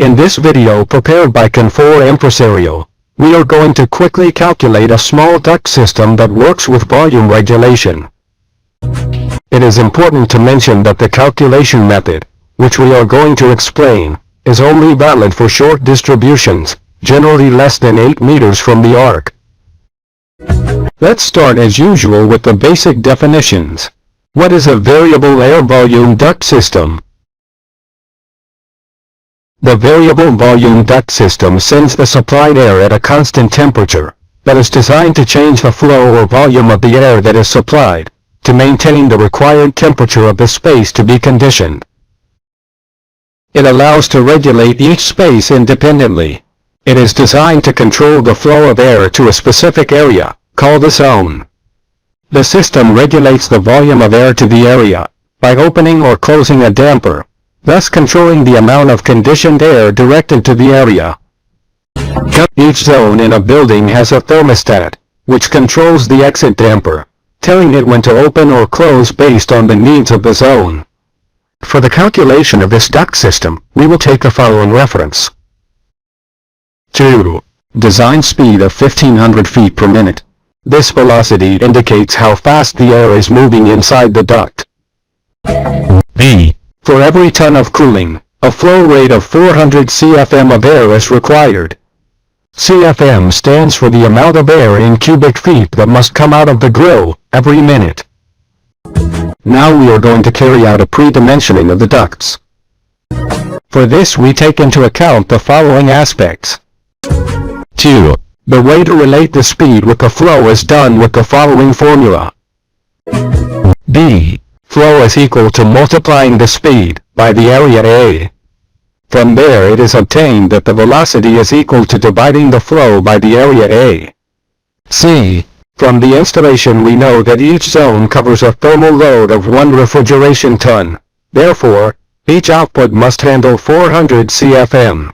In this video prepared by Confor Empresario, we are going to quickly calculate a small duct system that works with volume regulation. It is important to mention that the calculation method, which we are going to explain, is only valid for short distributions, generally less than 8 meters from the arc. Let's start as usual with the basic definitions. What is a variable air volume duct system? The variable volume duct system sends the supplied air at a constant temperature, that is designed to change the flow or volume of the air that is supplied, to maintain the required temperature of the space to be conditioned. It allows to regulate each space independently. It is designed to control the flow of air to a specific area, called a zone. The system regulates the volume of air to the area, by opening or closing a damper, thus controlling the amount of conditioned air directed to the area. Each zone in a building has a thermostat, which controls the exit damper, telling it when to open or close based on the needs of the zone. For the calculation of this duct system, we will take the following reference. 2. Design speed of 1500 feet per minute. This velocity indicates how fast the air is moving inside the duct. B. For every ton of cooling, a flow rate of 400 CFM of air is required. CFM stands for the amount of air in cubic feet that must come out of the grill every minute. Now we are going to carry out a pre-dimensioning of the ducts. For this we take into account the following aspects. 2. The way to relate the speed with the flow is done with the following formula. B. Flow is equal to multiplying the speed by the area A. From there it is obtained that the velocity is equal to dividing the flow by the area A. C. From the installation we know that each zone covers a thermal load of 1 refrigeration ton. Therefore, each output must handle 400 CFM.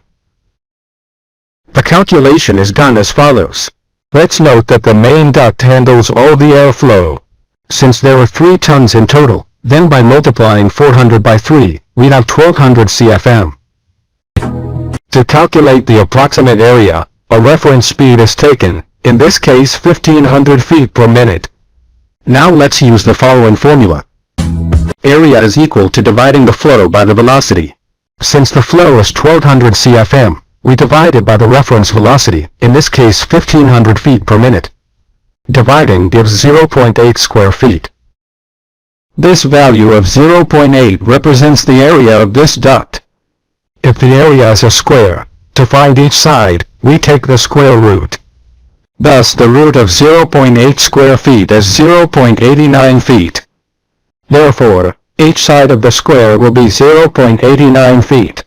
The calculation is done as follows. Let's note that the main duct handles all the airflow. Since there are 3 tons in total, then by multiplying 400 by 3, we have 1200 CFM. To calculate the approximate area, a reference speed is taken, in this case 1500 feet per minute. Now let's use the following formula. Area is equal to dividing the flow by the velocity. Since the flow is 1200 CFM, we divide it by the reference velocity, in this case 1500 feet per minute. Dividing gives 0.8 square feet. This value of 0.8 represents the area of this duct. If the area is a square, to find each side, we take the square root. Thus the root of 0.8 square feet is 0.89 feet. Therefore, each side of the square will be 0.89 feet.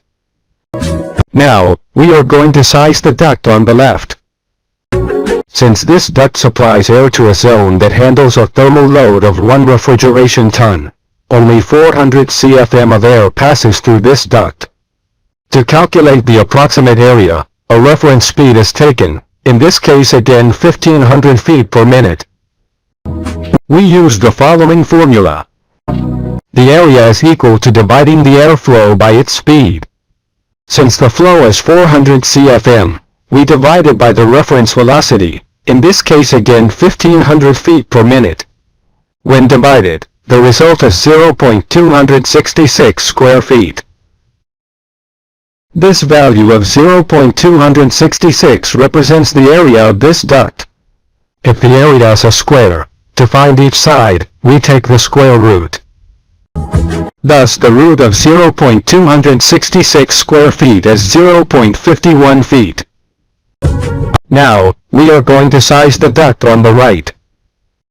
Now, we are going to size the duct on the left. Since this duct supplies air to a zone that handles a thermal load of 1 refrigeration ton, only 400 CFM of air passes through this duct. To calculate the approximate area, a reference speed is taken, in this case again 1500 feet per minute. We use the following formula. The area is equal to dividing the airflow by its speed. Since the flow is 400 CFM, we divide it by the reference velocity, in this case again 1500 feet per minute. When divided, the result is 0.266 square feet. This value of 0.266 represents the area of this duct. If the area is a square, to find each side, we take the square root. Thus the root of 0.266 square feet is 0.51 feet. Now, we are going to size the duct on the right.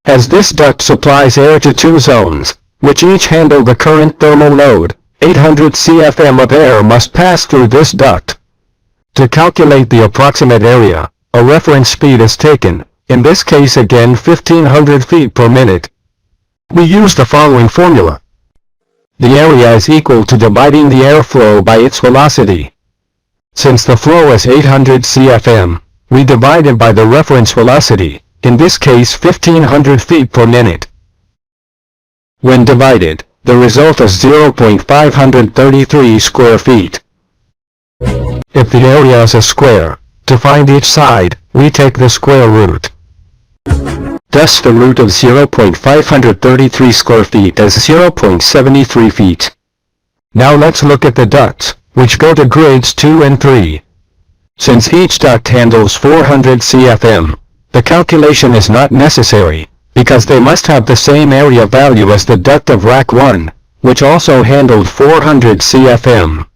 As this duct supplies air to 2 zones, which each handle the current thermal load, 800 CFM of air must pass through this duct. To calculate the approximate area, a reference speed is taken, in this case again 1500 feet per minute. We use the following formula. The area is equal to dividing the airflow by its velocity. Since the flow is 800 CFM, we divide it by the reference velocity, in this case 1500 feet per minute. When divided, the result is 0.533 square feet. If the area is a square, to find each side, we take the square root. Thus the root of 0.533 square feet is 0.73 feet. Now let's look at the ducts, which go to grids 2 and 3. Since each duct handles 400 cfm, the calculation is not necessary, because they must have the same area value as the duct of rack 1, which also handled 400 cfm.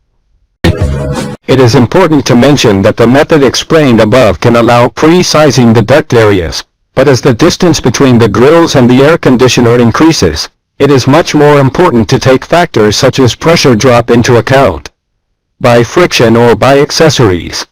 It is important to mention that the method explained above can allow pre-sizing the duct areas, but as the distance between the grills and the air conditioner increases, it is much more important to take factors such as pressure drop into account. By friction or by accessories.